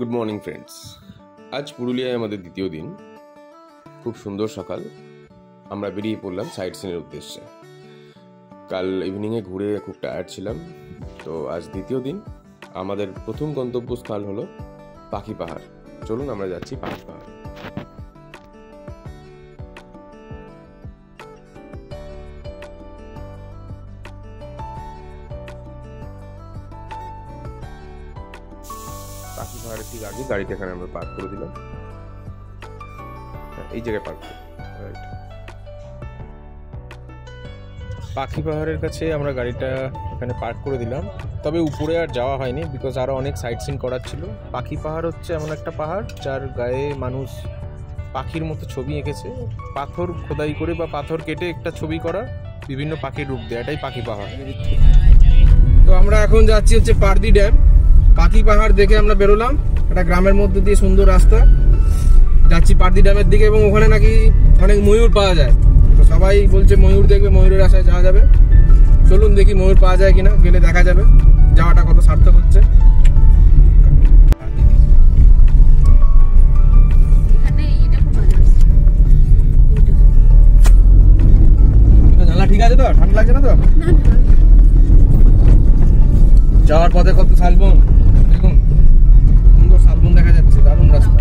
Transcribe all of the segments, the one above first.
Good morning friends. আজ পুরুলিয়ায় আমাদের দ্বিতীয় দিন। খুব সুন্দর সকাল। আমরা বেরিয়ে পড়লাম সাইট সিনের উদ্দেশ্যে। কাল ইভিনিংয়ে ঘুরে খুব টায়ার্ড ছিলাম, তো আজ দ্বিতীয় দিন। আমাদের প্রথম গন্তব্যস্থল হলো পাখি পাহাড়। চলুন আমরা যাচ্ছি পাখি পাহাড়। পাখি পাহাড়ের ঠিক আগে গাড়িটা এখানে আমরা পার্ক করে দিলাম। এই জায়গায় পার্ক করব। পাখি পাহাড়ের কাছে আমরা গাড়িটা এখানে পার্ক করে দিলাম, তবে উপরে আর যাওয়া হয়নি, বিকজ আরও অনেক সাইট সিন করার ছিল। পাখি পাহাড় হচ্ছে এমন একটা পাহাড় যার গায়ে মানুষ পাখির মতো ছবি এঁকেছে। পাথর খোদাই করে বা পাথর কেটে একটা ছবি করা, বিভিন্ন পাখির রূপ দেয়, এটাই পাখি পাহাড়। তো আমরা এখন যাচ্ছি হচ্ছে পারদি ড্যাম। পাখি পাহাড় দেখে আমরা বেরোলাম, একটা গ্রামের মধ্যে দিয়ে সুন্দর রাস্তা, যাচ্ছি পারদি ড্যামের দিকে। এবং ওখানে নাকি অনেক ময়ূর পাওয়া যায়, তো সবাই বলছে ময়ূর দেখবে, ময়ূরের আশায় যাওয়া যাবে। চলুন দেখি ময়ূর পাওয়া যায় কিনা, গেলে দেখা যাবে যাওয়াটা কত সার্থক হচ্ছে। জানলা ঠিক আছে তো? ঠান্ডা লাগছে না তো? যাওয়ার পথে কত শালবন, দেখুন সুন্দর শালবন দেখা যাচ্ছে, দারুণ রাস্তা।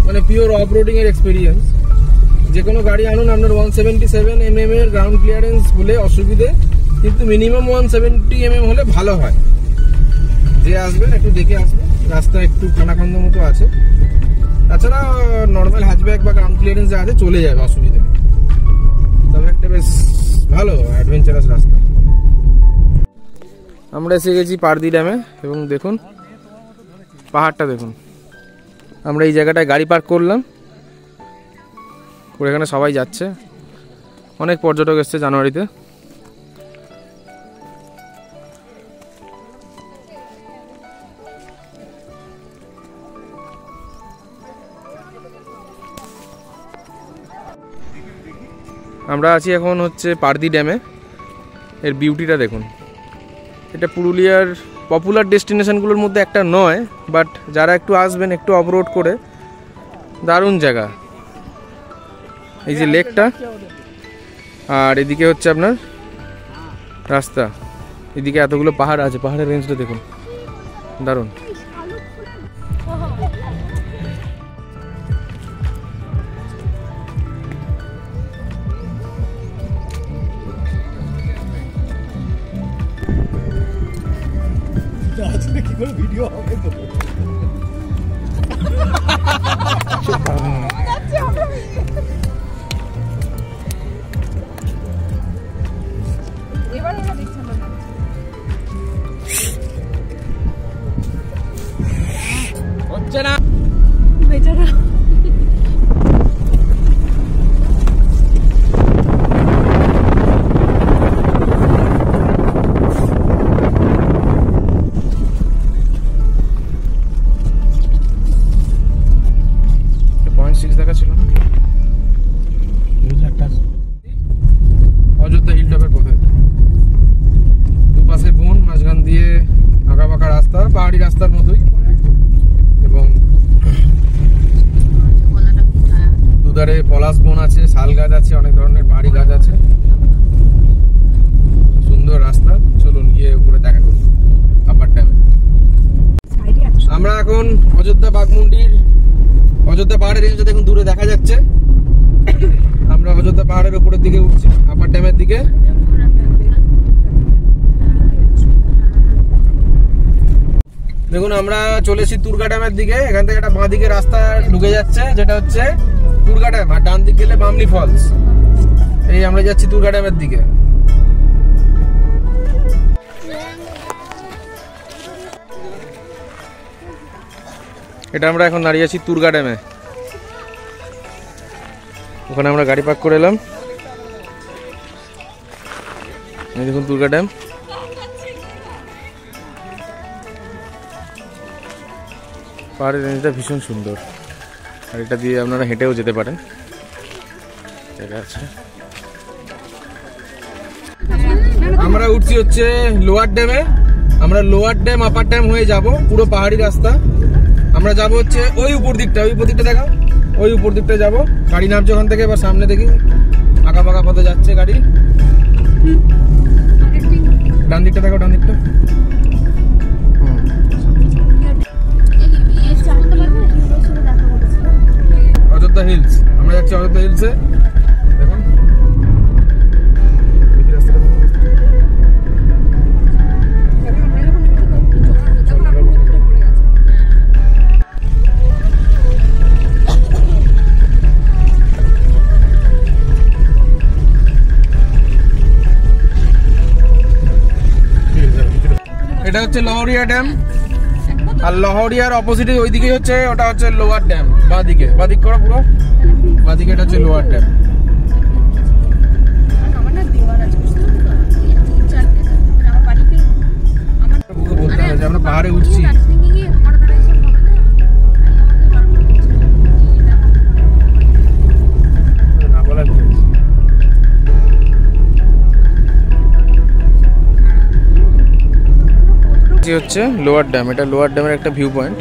মানে পিওর অফ রোডিং এর এক্সপেরিয়েন্স। যে কোনো গাড়ি আনুন, আপনার 177 mm এর গ্রাউন্ড ক্লিয়ারেন্স হলে অসুবিধে, কিন্তু মিনিমাম 170 mm হলে ভালো হয়। যে আসবেন একটু দেখে আসবেন, রাস্তা একটু খানাখন্দ মতো আছে, তাছাড়া নর্মাল হ্যাচব্যাক বা গ্রাউন্ড ক্লিয়ারেন্স যা আছে চলে যাবে, অসুবিধা নেই। তবে একটা বেশ ভালো অ্যাডভেঞ্চারাস রাস্তা। আমরা এসে গেছি পারদি ড্যামে, এবং দেখুন পাহাড়টা দেখুন। আমরা এই জায়গাটায় গাড়ি পার্ক করলাম, করে এখানে সবাই যাচ্ছে, অনেক পর্যটক এসছে জানুয়ারিতে। আমরা আছি এখন হচ্ছে পারদি ড্যামে। এর বিউটিটা দেখুন। এটা পুরুলিয়ার পপুলার ডেস্টিনেশনগুলোর মধ্যে একটা নয়, বাট যারা একটু আসবেন একটু অফরোড করে, দারুণ জায়গা। এই যে লেকটা, আর এদিকে হচ্ছে আপনার রাস্তা, এদিকে এতগুলো পাহাড় আছে, পাহাড়ের রেঞ্জটা দেখুন, দারুণ। কি করে ভিডিও হবে তো? এবার ওরা দেখছে না, হচ্ছে না বেচারা। অযোধ্যা হিলটপের পথে দুপাশে বন, মাঝখান দিয়ে আঁকা বাঁকা রাস্তা, পাহাড়ি রাস্তার মতোই, এবং দুধারে পলাশ বন আছে, শাল গাছ আছে, অনেক ধরনের পাহাড়ি গাছ আছে, সুন্দর রাস্তা। চলুন গিয়ে উপরে দেখা করব আপার ড্যামে। আমরা এখন অযোধ্যা বাঘমুন্ডির, অযোধ্যা পাহাড়ের রেঞ্জটা দেখুন দূরে দেখা যাচ্ছে। আমরা অযোধ্যা পাহাড়ের উপরের দিকে উঠছি, আপার ড্যামের দিকে। দেখুন আমরা চলেছি তুরগা ড্যামের দিকে। এখান থেকে একটা বাঁ দিকে রাস্তা ঢুকে যাচ্ছে, যেটা হচ্ছে তুরগা ড্যাম, আর ডান দিকে গেলে বামনি ফলস। এই আমরা যাচ্ছি তুরগা ড্যামের দিকে। এটা আমরা এখন দাঁড়িয়ে আছি তুরগা ড্যামে। ওখানে আমরা গাড়ি পার্ক করে এলাম। এই দেখুন তুরগা ড্যাম। পাহাড়ের রেঞ্জটা ভীষণ সুন্দর। আর এটা দিয়ে আপনারা হেঁটেও যেতে পারেন, ঠিক আছে। আমরা উঠছি হচ্ছে লোয়ার ড্যামে। আমরা লোয়ার ড্যাম আপার ড্যাম হয়ে যাব, পুরো পাহাড়ি রাস্তা। আমরা যাব হচ্ছে ওই উপর দিকটা, দেখা ওই উপর দিকটা যাবো। গাড়ি নামছে ওখান থেকে, এবার সামনে দেখি আঁকা পাকা পথে যাচ্ছে গাড়ি। ডান দিকটা দেখো, ডান দিকটা। অযোধ্যা হিলস, আমরা যাচ্ছি অযোধ্যা হিলসে। দেখুন এটা হচ্ছে লহরিয়া ড্যাম, আর লহরিয়ার অপোজিটে ওইদিকে হচ্ছে ওটা হচ্ছে লোয়ার ড্যাম। বাদিক করো পুরো বাদিকে, এটা হচ্ছে লোয়ার ড্যাম। আমরা পাহাড়ে উঠছি। হচ্ছে লোয়ার ড্যাম, এটা লোয়ার ড্যামের একটা ভিউ পয়েন্ট।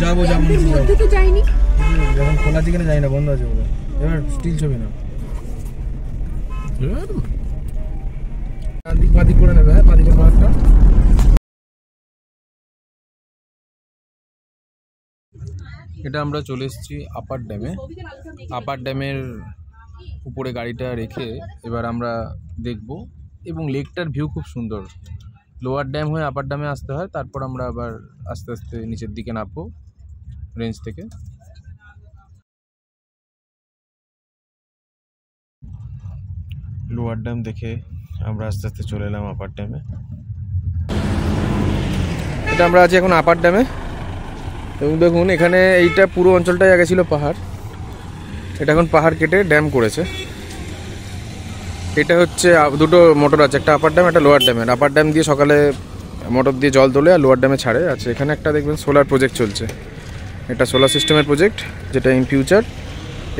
যাবো তো যাইনি, যখন খোলা চিকেনে যাই না, বন্ধ আছে বলে। এবার স্টিল ছবি না, বাদিক করে নেবে। হ্যাঁ, বাদিকের পাহাড়টা। এটা আমরা চলে এসেছি আপার ড্যামে। আপার ড্যামের উপরে গাড়িটা রেখে এবার আমরা দেখব, এবং লেকটার ভিউ খুব সুন্দর। লোয়ার ড্যাম হয়ে আপার ড্যামে আসতে হয়, তারপর আমরা আবার আস্তে আস্তে নিচের দিকে নামবো রেঞ্জ থেকে। লোয়ার ড্যাম দেখে আমরা আস্তে আস্তে চলে এলাম আপার ড্যামে। এটা আমরা আছি এখন আপার ড্যামে, এবং দেখুন এখানে এইটা পুরো অঞ্চলটাই আগে ছিল পাহাড়, এটা এখন পাহাড় কেটে ড্যাম করেছে। এটা হচ্ছে দুটো মোটর আছে, একটা আপার ড্যাম, একটা লোয়ার ড্যামের। আপার ড্যাম দিয়ে সকালে মোটর দিয়ে জল তোলে, আর লোয়ার ড্যামে ছাড়ে। আচ্ছা, এখানে একটা দেখবেন সোলার প্রজেক্ট চলছে। এটা সোলার সিস্টেমের প্রজেক্ট, যেটা ইন ফিউচার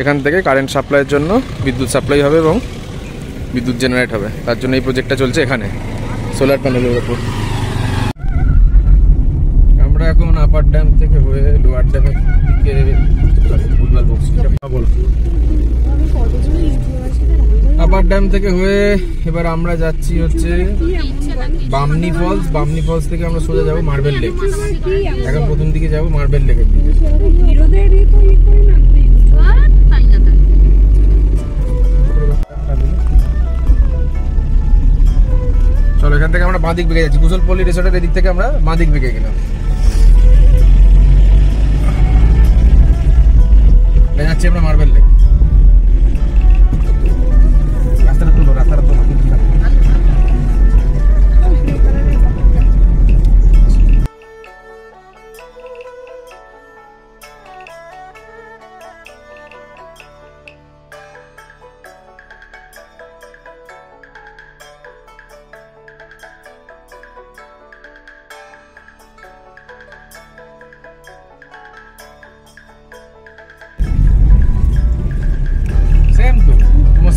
এখান থেকে কারেন্ট সাপ্লাইয়ের জন্য বিদ্যুৎ সাপ্লাই হবে এবং বিদ্যুৎ জেনারেট হবে, তার জন্য এই প্রজেক্টটা চলছে এখানে সোলার প্যানেলের উপর। আমরা এখন আপার ড্যাম থেকে হয়ে লোয়ার ড্যামের দিকে আপার ড্যাম থেকে হয়ে এবার আমরা যাচ্ছি হচ্ছে বামনি ফলস। বামনি ফলস থেকে আমরা সোজা যাবো মার্বেল লেক। এখন প্রথম দিকে যাবো মার্বেল লেকের দিকে। চলো, এখান থেকে আমরা বাঁদিক বেঁকে যাচ্ছি। কুশলপল্লী রিসোর্টের এদিক থেকে আমরা বাঁদিক বেঁকে গেলাম। যাচ্ছি আমরা মার্বেল লেক। রাস্তাটা তুলো, রাস্তাটা তুলো।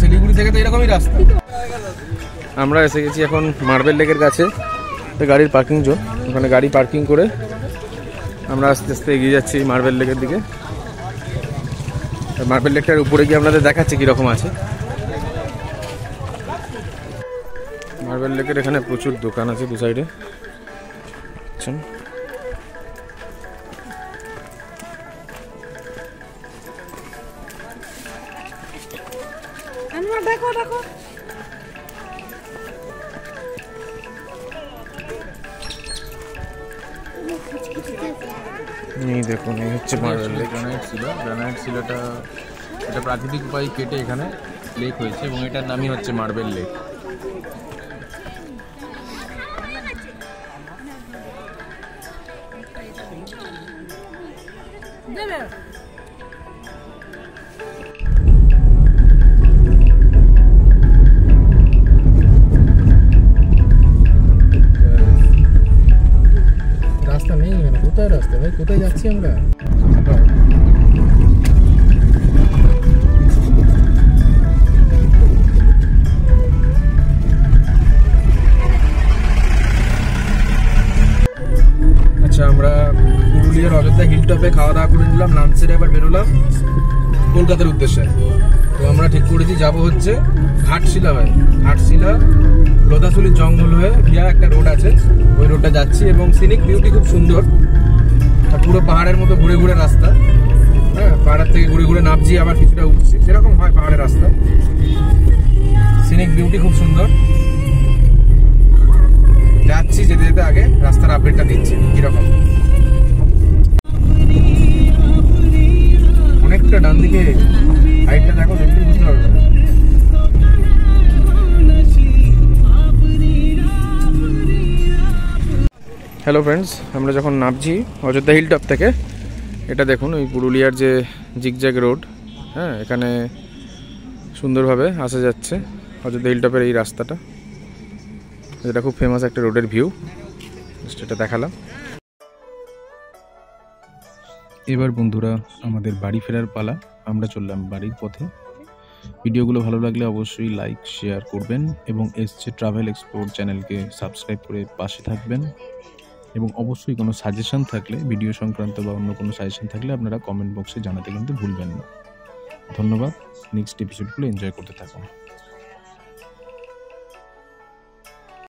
শিলিগুড়ি থেকে তো এরকমই রাস্তা। আমরা এসে গেছি এখন মার্বেল লেকের কাছে, গাড়ির পার্কিং জোন। ওখানে গাড়ি পার্কিং করে আমরা আস্তে আস্তে এগিয়ে যাচ্ছি মার্বেল লেকের দিকে। মার্বেল লেকটার উপরে গিয়ে আপনাদের দেখাচ্ছি কীরকম আছে। মার্বেল লেকের এখানে প্রচুর দোকান আছে দু সাইডে। দেখো দেখো, এই দেখুন, এই হচ্ছে মার্বেল লেক। গ্রানাইট শিলা, গ্রানাইট শিলাটা এটা প্রাকৃতিক উপায়ে কেটে এখানে লেক হয়েছে এবং এটার নামই হচ্ছে মার্বেল লেক। রাস্তা নেই, মানে কোথায় রাস্তা ভাই, কোথায় যাচ্ছি আমরা? আচ্ছা, আমরা পুরুলিয়ার অযোধ্যা হিল টপে খাওয়া দাওয়া করে নিলাম, লাঞ্চ সেরে এবার বেরোলাম কলকাতার উদ্দেশ্যে। তো আমরা ঠিক করেছি যাব হচ্ছে ঘাটশিলা হয়ে, ঘাটশিলা লোধাশুলির জঙ্গল হয়ে গিয়া একটা রোড আছে, ওই রোডটা যাচ্ছি এবং সিনিক বিউটি খুব সুন্দর, পুরো পাহাড়ের মতো ঘুরে ঘুরে রাস্তা। হ্যাঁ, পাহাড়ের থেকে ঘুরে ঘুরে নামছি আবার কিছুটা উঠছি, সেরকম হয় পাহাড়ের রাস্তা। সিনিক বিউটি খুব সুন্দর। যাচ্ছি, যেতে যেতে আগে রাস্তার আপডেটটা দিচ্ছি কিরকম। অনেকটা ডান দিকে হাইটটা দেখো, দেখলেই বুঝতে পারবে। হ্যালো ফ্রেন্ডস, আমরা যখন নামছি অযোধ্যা হিল টপ থেকে, এটা দেখুন ওই পুরুলিয়ার যে জিগজ্যাগ রোড। হ্যাঁ, এখানে সুন্দরভাবে আসা যাচ্ছে অযোধ্যা হিল টপের এই রাস্তাটা, যেটা খুব ফেমাস একটা রোডের ভিউ, এটা দেখালাম। এবার বন্ধুরা আমাদের বাড়ি ফেরার পালা, আমরা চললাম বাড়ির পথে। ভিডিওগুলো ভালো লাগলে অবশ্যই লাইক শেয়ার করবেন এবং এসছে ট্রাভেল এক্সপ্লোর চ্যানেলকে সাবস্ক্রাইব করে পাশে থাকবেন। এবং অবশ্যই কোনো সাজেশন থাকলে, ভিডিও সংক্রান্ত বা অন্য কোনো সাজেশন থাকলে আপনারা কমেন্ট বক্সে জানাতে কিন্তু ভুলবেন না। ধন্যবাদ, নেক্সট এপিসোডগুলো এনজয় করতে থাকুন।